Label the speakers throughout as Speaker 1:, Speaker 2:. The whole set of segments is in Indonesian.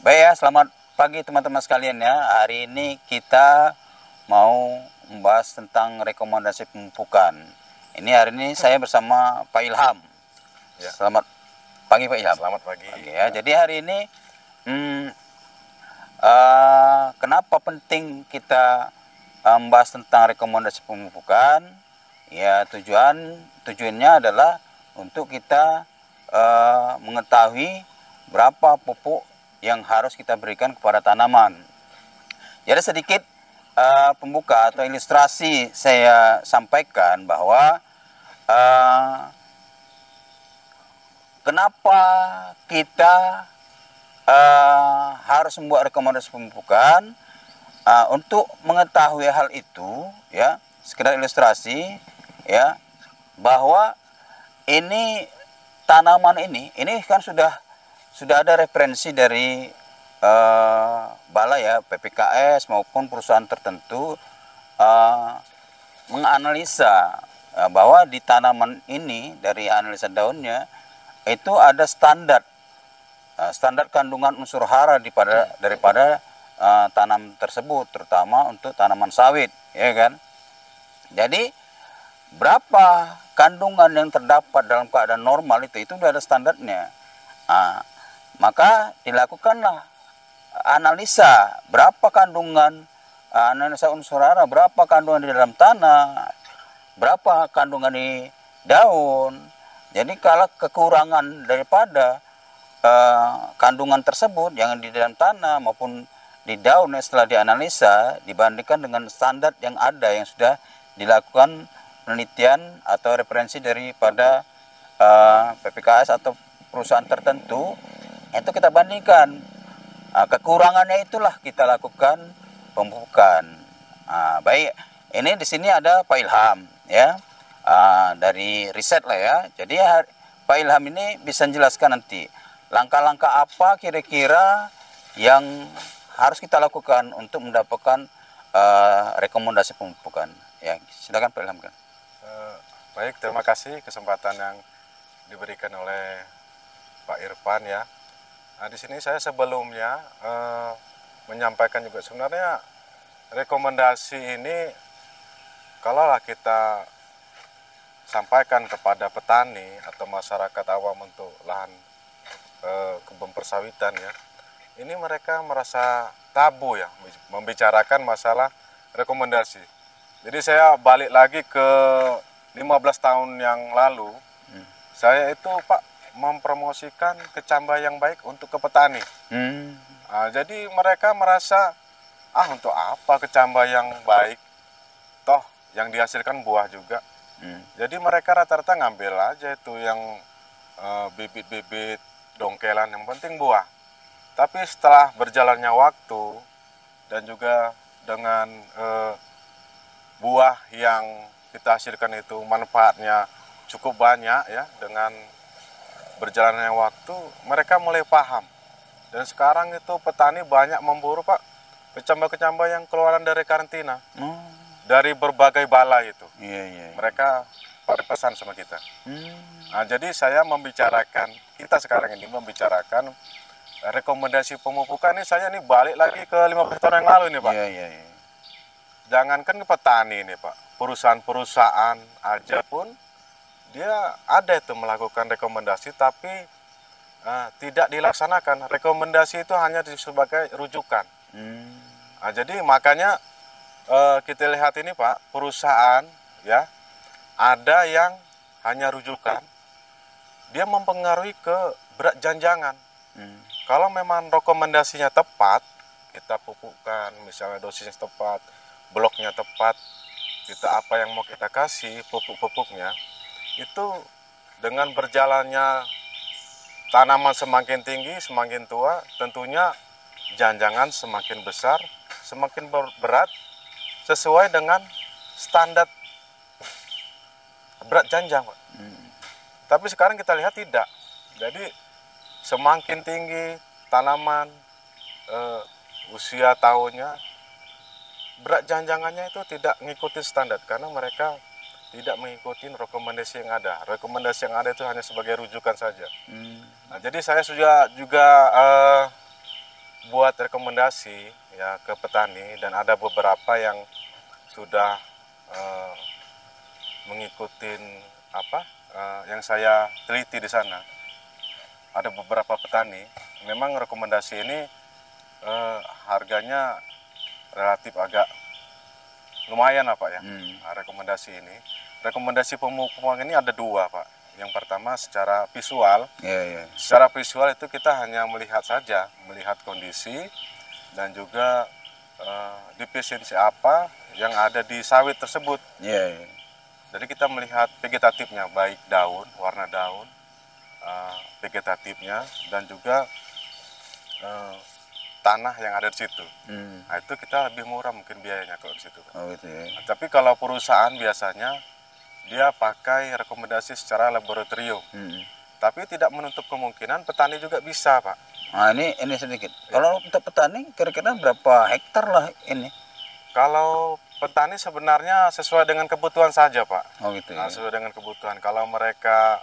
Speaker 1: Baik ya, selamat pagi teman-teman sekalian ya. Hari ini kita mau membahas tentang rekomendasi pemupukan. Ini hari ini saya bersama Pak Ilham.
Speaker 2: Ya.
Speaker 1: Selamat pagi Pak Ilham.
Speaker 2: Selamat pagi.
Speaker 1: Oke ya. Jadi hari ini kenapa penting kita membahas tentang rekomendasi pemupukan? Ya tujuannya adalah untuk kita mengetahui berapa pupuk yang harus kita berikan kepada tanaman. Jadi sedikit pembuka atau ilustrasi saya sampaikan bahwa kenapa kita harus membuat rekomendasi pemupukan. Untuk mengetahui hal itu ya, sekedar ilustrasi ya, bahwa ini tanaman ini kan sudah ada referensi dari balai ya, PPKS maupun perusahaan tertentu menganalisa bahwa di tanaman ini dari analisa daunnya itu ada standar kandungan unsur hara daripada tanam tersebut, terutama untuk tanaman sawit, ya kan. Jadi berapa kandungan yang terdapat dalam keadaan normal itu sudah ada standarnya. Maka dilakukanlah analisa berapa kandungan, analisa unsur hara, berapa kandungan di dalam tanah, berapa kandungan di daun. Jadi kalau kekurangan daripada kandungan tersebut yang di dalam tanah maupun di daun setelah dianalisa dibandingkan dengan standar yang ada yang sudah dilakukan penelitian atau referensi daripada PPKS atau perusahaan tertentu, itu kita bandingkan. Kekurangannya itulah kita lakukan pemupukan. Baik, ini di sini ada Pak Ilham ya, dari riset lah ya. Jadi Pak Ilham ini bisa menjelaskan nanti langkah-langkah apa kira-kira yang harus kita lakukan untuk mendapatkan rekomendasi pemupukan. Ya, silakan Pak Ilham.
Speaker 2: Baik, terima kasih kesempatan yang diberikan oleh Pak Irfan ya. Di sini saya sebelumnya menyampaikan juga sebenarnya rekomendasi ini kalaulah kita sampaikan kepada petani atau masyarakat awam untuk lahan kebun persawitan ya. Ini mereka merasa tabu ya membicarakan masalah rekomendasi. Jadi saya balik lagi ke 15 tahun yang lalu, saya itu Pak mempromosikan kecambah yang baik untuk ke petani. Jadi mereka merasa untuk apa kecambah yang baik, toh yang dihasilkan buah juga. Jadi mereka rata-rata ngambil aja itu yang bibit-bibit dongkelan, yang penting buah. Tapi setelah berjalannya waktu dan juga dengan buah yang kita hasilkan itu manfaatnya cukup banyak ya, dengan berjalannya waktu mereka mulai paham. Dan sekarang itu petani banyak memburu Pak kecambah-kecambah yang keluaran dari karantina, dari berbagai balai itu. Mereka pada pesan sama kita. Jadi saya kita sekarang ini membicarakan rekomendasi pemupukan ini. Saya ini balik lagi ke 15 tahun yang lalu ini Pak. Jangankan ke petani ini Pak, perusahaan-perusahaan aja pun dia ada itu melakukan rekomendasi, tapi tidak dilaksanakan. Rekomendasi itu hanya sebagai rujukan. Jadi makanya kita lihat ini Pak, perusahaan ya ada yang hanya rujukan, dia mempengaruhi ke berat janjangan. Kalau memang rekomendasinya tepat, kita pupukkan, misalnya dosisnya tepat, bloknya tepat, kita apa yang mau kita kasih, pupuk-pupuknya, itu dengan berjalannya tanaman semakin tinggi, semakin tua, tentunya janjangan semakin besar, semakin berat, sesuai dengan standar berat janjang. Tapi sekarang kita lihat tidak. Jadi semakin tinggi tanaman usia tahunnya, berat janjangannya itu tidak mengikuti standar karena mereka tidak mengikuti rekomendasi yang ada. Rekomendasi yang ada itu hanya sebagai rujukan saja. Jadi saya juga buat rekomendasi ya ke petani, dan ada beberapa yang sudah eh, mengikuti apa yang saya teliti di sana. Ada beberapa petani memang rekomendasi ini harganya relatif agak lumayan lah Pak ya. Rekomendasi ini, rekomendasi pemupukan ini ada dua Pak. Yang pertama secara visual. Secara visual itu kita hanya melihat saja, melihat kondisi dan juga defisiensi apa yang ada di sawit tersebut. Jadi kita melihat vegetatifnya, baik daun, warna daun, vegetatifnya, dan juga tanah yang ada di situ. Nah, itu kita lebih murah mungkin biayanya kalau di situ. Nah, tapi kalau perusahaan biasanya dia pakai rekomendasi secara laboratorium. Tapi tidak menutup kemungkinan petani juga bisa, Pak.
Speaker 1: Nah, ini sedikit. Kalau untuk petani kira-kira berapa hektar lah ini?
Speaker 2: Kalau petani sebenarnya sesuai dengan kebutuhan saja, Pak.
Speaker 1: Nah,
Speaker 2: sesuai dengan kebutuhan. Kalau mereka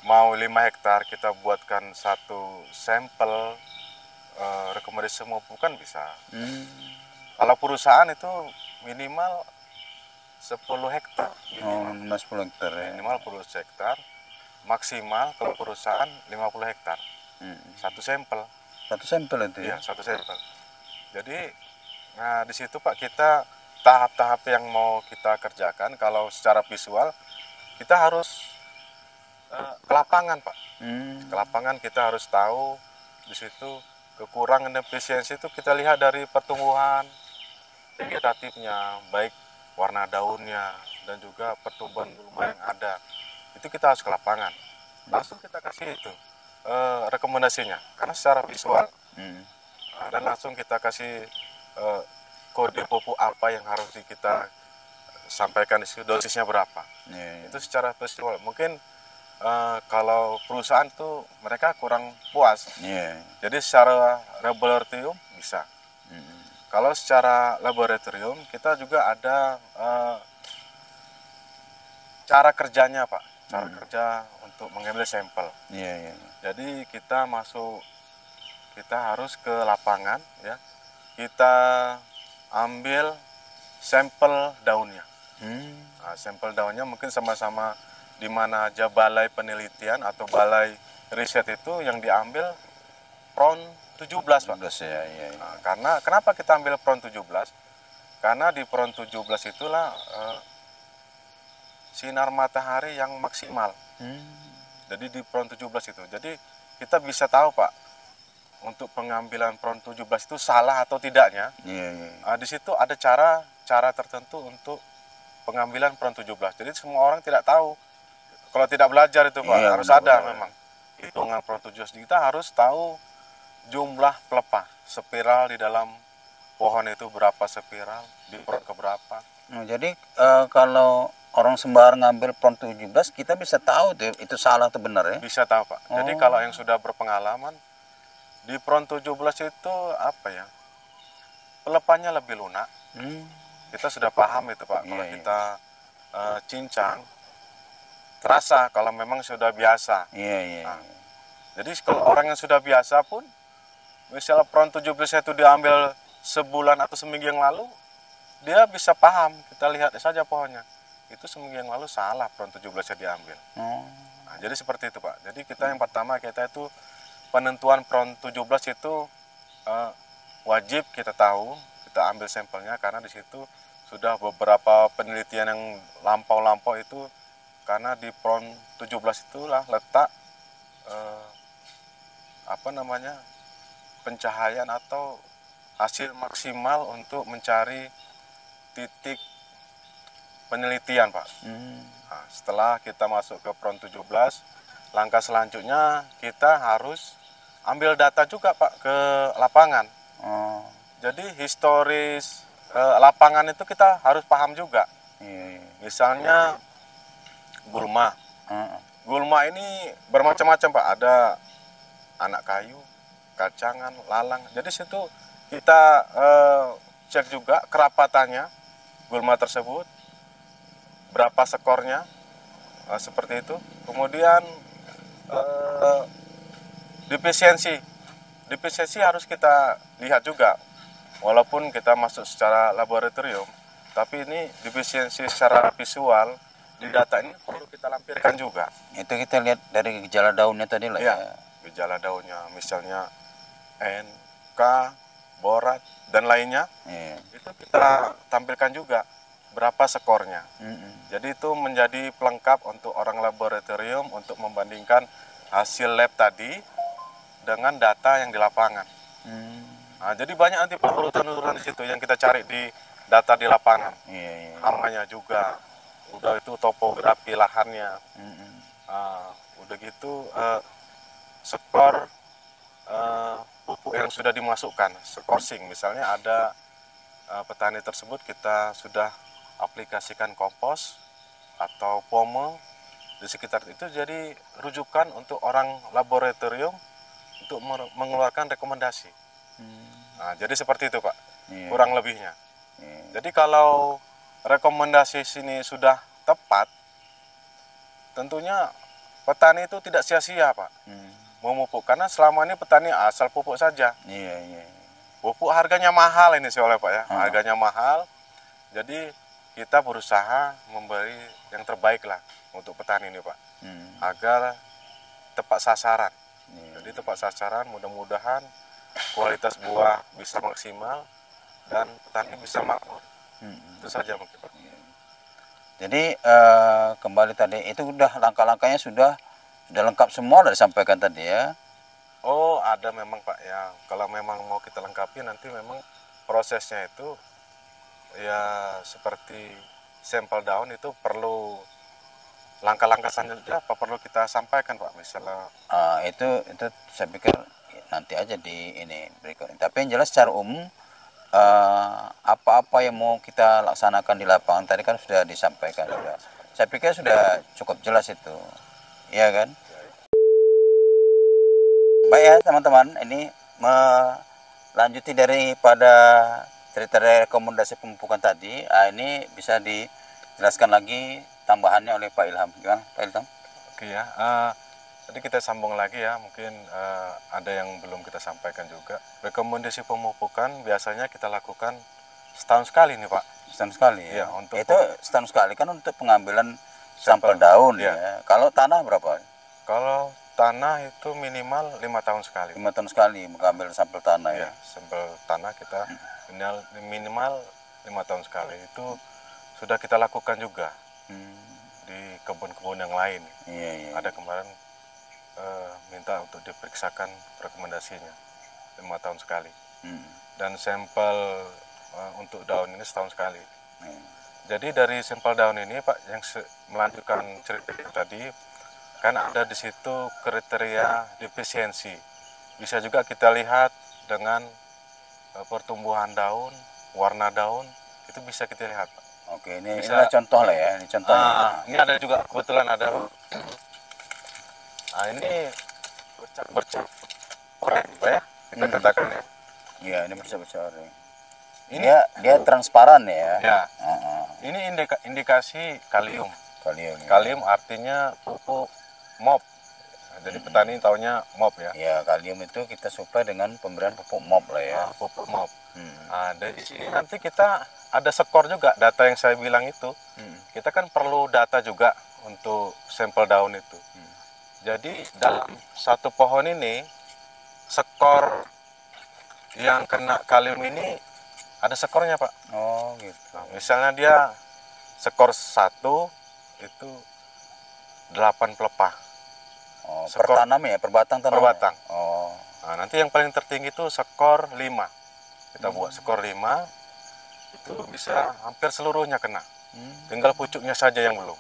Speaker 2: mau 5 hektar, kita buatkan satu sampel rekomendasi pemupukan bisa. Kalau perusahaan itu minimal 10 hektar.
Speaker 1: Minimal 10 hektar ya.
Speaker 2: Minimal 10 hektar. Maksimal kalau perusahaan 50 hektar. Satu sampel.
Speaker 1: Satu sampel itu ya?
Speaker 2: Iya, satu sampel. Jadi, nah di situ Pak kita tahap-tahap yang mau kita kerjakan. Kalau secara visual kita harus ke lapangan Pak. Ke lapangan kita harus tahu di situ kekurangan dan efisiensi itu kita lihat dari pertumbuhan vegetatifnya, baik warna daunnya dan juga pertumbuhan gulma yang ada. Itu kita harus ke lapangan. Langsung kita kasih itu rekomendasinya, karena secara visual. Dan langsung kita kasih kode pupuk apa yang harus kita sampaikan di situ, dosisnya berapa. Itu secara visual. Mungkin kalau perusahaan tuh mereka kurang puas. Jadi secara laboratorium bisa. Kalau secara laboratorium kita juga ada cara kerjanya Pak, cara kerja untuk mengambil sampel. Jadi kita harus ke lapangan ya, kita ambil sampel daunnya. Nah, sampel daunnya mungkin sama-sama di mana aja balai penelitian atau balai riset itu yang diambil PRON 17 Pak. Nah, karena kenapa kita ambil PRON 17? Karena di PRON 17 itulah sinar matahari yang maksimal. Jadi di PRON 17 itu. Jadi kita bisa tahu Pak, untuk pengambilan PRON 17 itu salah atau tidaknya. Di situ ada cara tertentu untuk pengambilan PRON 17. Jadi semua orang tidak tahu. Kalau tidak belajar itu Pak, harus ada memang hitungan PRON 17. Kita harus tahu jumlah pelepah, spiral di dalam pohon itu berapa spiral, di PRON ke berapa.
Speaker 1: Jadi kalau orang sembarang ngambil PRON 17, kita bisa tahu tuh itu salah atau benar ya?
Speaker 2: Bisa tahu Pak. Jadi kalau yang sudah berpengalaman, di PRON 17 itu apa ya, pelepahnya lebih lunak. Kita sudah paham itu Pak. Kalau kita cincang, terasa kalau memang sudah biasa. Nah, jadi kalau orang yang sudah biasa pun, misalnya PRON 17 itu diambil sebulan atau seminggu yang lalu, dia bisa paham. Kita lihat saja pohonnya, itu seminggu yang lalu salah PRON 17 diambil. Nah, jadi seperti itu Pak. Jadi kita yang pertama, kita itu penentuan PRON 17 itu wajib kita tahu, kita ambil sampelnya, karena di situ sudah beberapa penelitian yang lampau-lampau itu. Karena di PRON 17 itulah letak pencahayaan atau hasil maksimal untuk mencari titik penelitian Pak. Nah, setelah kita masuk ke PRON 17, langkah selanjutnya kita harus ambil data juga Pak ke lapangan. Jadi historis lapangan itu kita harus paham juga. Misalnya gulma. Gulma ini bermacam-macam Pak. Ada anak kayu, kacangan, lalang. Jadi situ kita cek juga kerapatannya gulma tersebut, berapa skornya, seperti itu. Kemudian defisiensi defisiensi harus kita lihat juga. Walaupun kita masuk secara laboratorium, tapi ini defisiensi secara visual di data ini perlu kita lampirkan juga.
Speaker 1: Itu kita lihat dari gejala daunnya tadi lah ya.
Speaker 2: Gejala daunnya, misalnya N, K, borat, dan lainnya, itu kita tampilkan juga berapa skornya. Jadi itu menjadi pelengkap untuk orang laboratorium untuk membandingkan hasil lab tadi dengan data yang di lapangan. Nah, jadi banyak nanti urutan-urutan di situ yang kita cari di data di lapangan. Hamanya juga, udah itu topografi lahannya, udah gitu skor pupuk yang sudah dimasukkan, skorsing. Misalnya ada petani tersebut kita sudah aplikasikan kompos atau pome di sekitar itu, jadi rujukan untuk orang laboratorium untuk mengeluarkan rekomendasi. Nah, jadi seperti itu Pak, kurang lebihnya. Jadi kalau rekomendasi sini sudah tepat, tentunya petani itu tidak sia-sia Pak memupuk, karena selama ini petani asal pupuk saja. Pupuk harganya mahal ini sih oleh Pak ya, harganya mahal. Jadi kita berusaha memberi yang terbaik lah untuk petani ini Pak, agar tepat sasaran. Jadi tepat sasaran, mudah-mudahan kualitas buah bisa maksimal dan petani bisa makmur. Itu saja mungkin Pak.
Speaker 1: Jadi kembali tadi itu udah langkah-langkahnya sudah lengkap semua, udah disampaikan tadi ya.
Speaker 2: Oh, ada memang Pak ya. Kalau memang mau kita lengkapi nanti memang prosesnya itu ya seperti sampel daun itu perlu langkah-langkah selanjutnya apa perlu kita sampaikan Pak, misalnya.
Speaker 1: Itu saya pikir nanti aja di ini berikutnya. Tapi yang jelas secara umum apa-apa yang mau kita laksanakan di lapangan tadi kan sudah disampaikan sudah. Saya pikir sudah cukup jelas itu. Iya kan? Baik ya teman-teman, ini melanjuti daripada cerita rekomendasi pemupukan tadi. Ini bisa dijelaskan lagi tambahannya oleh Pak Ilham. Gimana Pak Ilham?
Speaker 2: Oke ya, jadi kita sambung lagi ya, mungkin ada yang belum kita sampaikan juga. Rekomendasi pemupukan biasanya kita lakukan setahun sekali nih Pak.
Speaker 1: Setahun sekali
Speaker 2: ya? Untuk
Speaker 1: itu setahun sekali kan untuk pengambilan sampel daun ya. Kalau tanah berapa?
Speaker 2: Kalau tanah itu minimal 5 tahun sekali.
Speaker 1: 5 tahun sekali mengambil sampel tanah ya.
Speaker 2: Sampel tanah kita minimal 5 tahun sekali. Itu sudah kita lakukan juga di kebun-kebun yang lain. Ada kemarin minta untuk diperiksakan rekomendasinya 5 tahun sekali. Dan sampel untuk daun ini setahun sekali. Jadi dari sampel daun ini Pak, yang melanjutkan cerita tadi, kan ada di situ kriteria defisiensi. Bisa juga kita lihat dengan pertumbuhan daun, warna daun, itu bisa kita lihat Pak.
Speaker 1: Oke, ini inilah contoh lah ya, ini contohnya.
Speaker 2: Ini ada juga, kebetulan ada. Ini bercak oranye Pak ya, kita katakan ya.
Speaker 1: Iya, ini bercak oranye. Dia transparan ya.
Speaker 2: Ini indikasi kalium. Kalium artinya pupuk MOP. Jadi petani taunya MOP ya.
Speaker 1: Ya, kalium itu kita suplai dengan pemberian pupuk MOP lah ya.
Speaker 2: Pupuk MOP. Dari sini nanti kita ada skor juga, data yang saya bilang itu. Kita kan perlu data juga untuk sampel daun itu. Jadi dalam satu pohon ini, skor yang kena kalium ini ada skornya Pak.
Speaker 1: Oh gitu.
Speaker 2: Misalnya dia skor 1 itu 8 pelepah.
Speaker 1: Per tanam ya, per batang tanam.
Speaker 2: Per batang. Nanti yang paling tertinggi itu skor 5. Kita buat skor 5, itu bisa hampir seluruhnya kena. Tinggal pucuknya saja yang belum.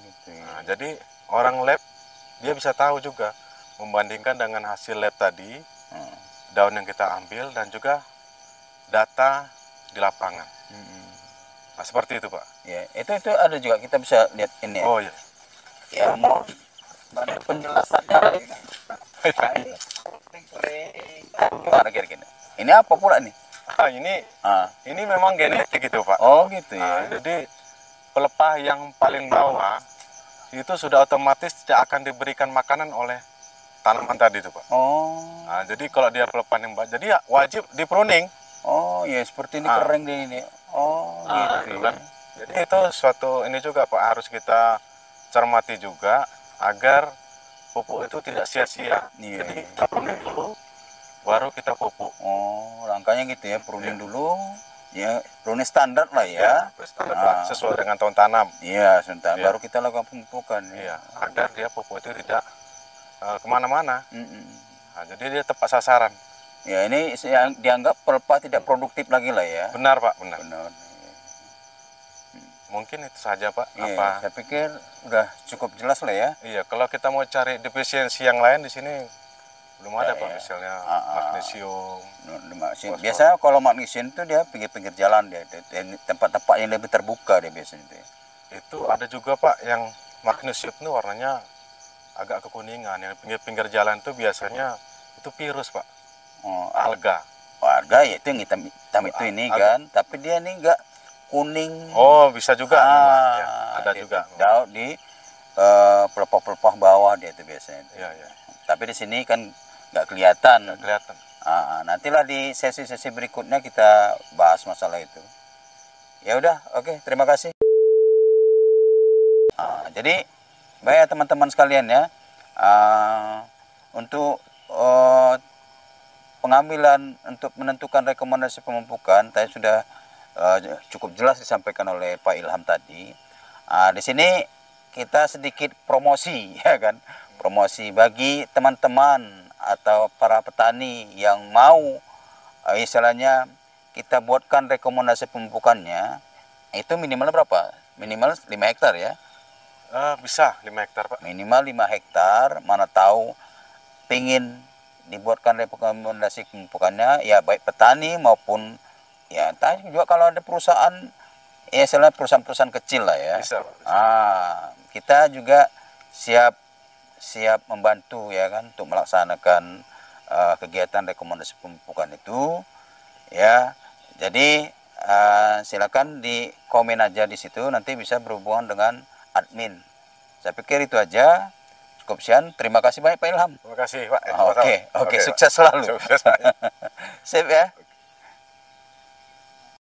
Speaker 1: Gitu.
Speaker 2: Jadi orang lab dia bisa tahu juga membandingkan dengan hasil lab tadi, daun yang kita ambil dan juga data di lapangan. Seperti itu Pak.
Speaker 1: Ya, itu ada juga kita bisa lihat ini.
Speaker 2: Oh iya.
Speaker 1: Ya, mau ada penjelasannya. Gimana kira-kira? Ini apa pula nih?
Speaker 2: Ini memang genetik gitu Pak.
Speaker 1: Oh gitu ya.
Speaker 2: Jadi pelepah yang paling bawah itu sudah otomatis tidak akan diberikan makanan oleh tanaman tadi itu Pak.
Speaker 1: Oh.
Speaker 2: Nah, jadi kalau dia pelepan yang jadi ya wajib di pruning.
Speaker 1: Oh ya, seperti ini kering deh ini. Oh gitu
Speaker 2: kan. Jadi itu suatu ini juga Pak, harus kita cermati juga agar pupuk itu tidak sia-sia.
Speaker 1: Iya.
Speaker 2: Jadi kita pruning dulu, baru kita pupuk.
Speaker 1: Oh, langkahnya gitu ya, pruning dulu. Ya, pruning standar lah ya.
Speaker 2: Standar Pak, sesuai dengan tahun tanam.
Speaker 1: Iya, sebentar. Baru kita lakukan pemupukan.
Speaker 2: Iya, agar dia pupuk itu tidak kemana-mana.
Speaker 1: Nah,
Speaker 2: jadi dia tepat sasaran.
Speaker 1: Ya, ini yang dianggap pelepah tidak produktif lagi lah ya.
Speaker 2: Benar Pak, benar.
Speaker 1: Benar.
Speaker 2: Mungkin itu saja Pak.
Speaker 1: Iya, saya pikir udah cukup jelas lah ya.
Speaker 2: Iya, kalau kita mau cari defisiensi yang lain di sini belum ada Pak, misalnya magnesium.
Speaker 1: Biasa kalau magnesium itu dia pinggir-pinggir jalan dia, tempat-tempat yang lebih terbuka dia biasanya itu.
Speaker 2: Itu ada juga Pak yang magnesium itu warnanya agak kekuningan. Yang pinggir-pinggir jalan itu biasanya itu virus Pak. Alga.
Speaker 1: Alga ya itu yang hitam itu ini kan, tapi dia ini enggak kuning.
Speaker 2: Oh, bisa juga. Ya, ada juga.
Speaker 1: Daun di pelepah-pelepah bawah dia itu biasanya.
Speaker 2: Iya, iya.
Speaker 1: Tapi di sini kan nggak kelihatan.
Speaker 2: Nggak kelihatan.
Speaker 1: Nantilah di sesi-sesi berikutnya kita bahas masalah itu. Ya udah, oke, terima kasih. Jadi baik ya teman-teman sekalian ya, untuk pengambilan untuk menentukan rekomendasi pemupukan tadi sudah cukup jelas disampaikan oleh Pak Ilham tadi. Di sini kita sedikit promosi ya kan, promosi bagi teman-teman atau para petani yang mau istilahnya kita buatkan rekomendasi pemupukannya, itu minimal berapa? Minimal 5 hektar ya?
Speaker 2: Bisa 5 hektar Pak.
Speaker 1: Minimal 5 hektar, mana tahu pingin dibuatkan rekomendasi pemupukannya ya baik petani maupun ya entah juga kalau ada perusahaan ya istilahnya perusahaan-perusahaan kecil lah ya.
Speaker 2: Bisa.
Speaker 1: Kita juga siap membantu ya kan untuk melaksanakan kegiatan rekomendasi pemupukan itu ya. Jadi silakan di komen aja di situ, nanti bisa berhubungan dengan admin. Saya pikir itu aja. Cukup sekian. Terima kasih banyak Pak Ilham.
Speaker 2: Terima kasih Pak.
Speaker 1: Oke, sukses selalu.
Speaker 2: Sukses.
Speaker 1: Sip ya.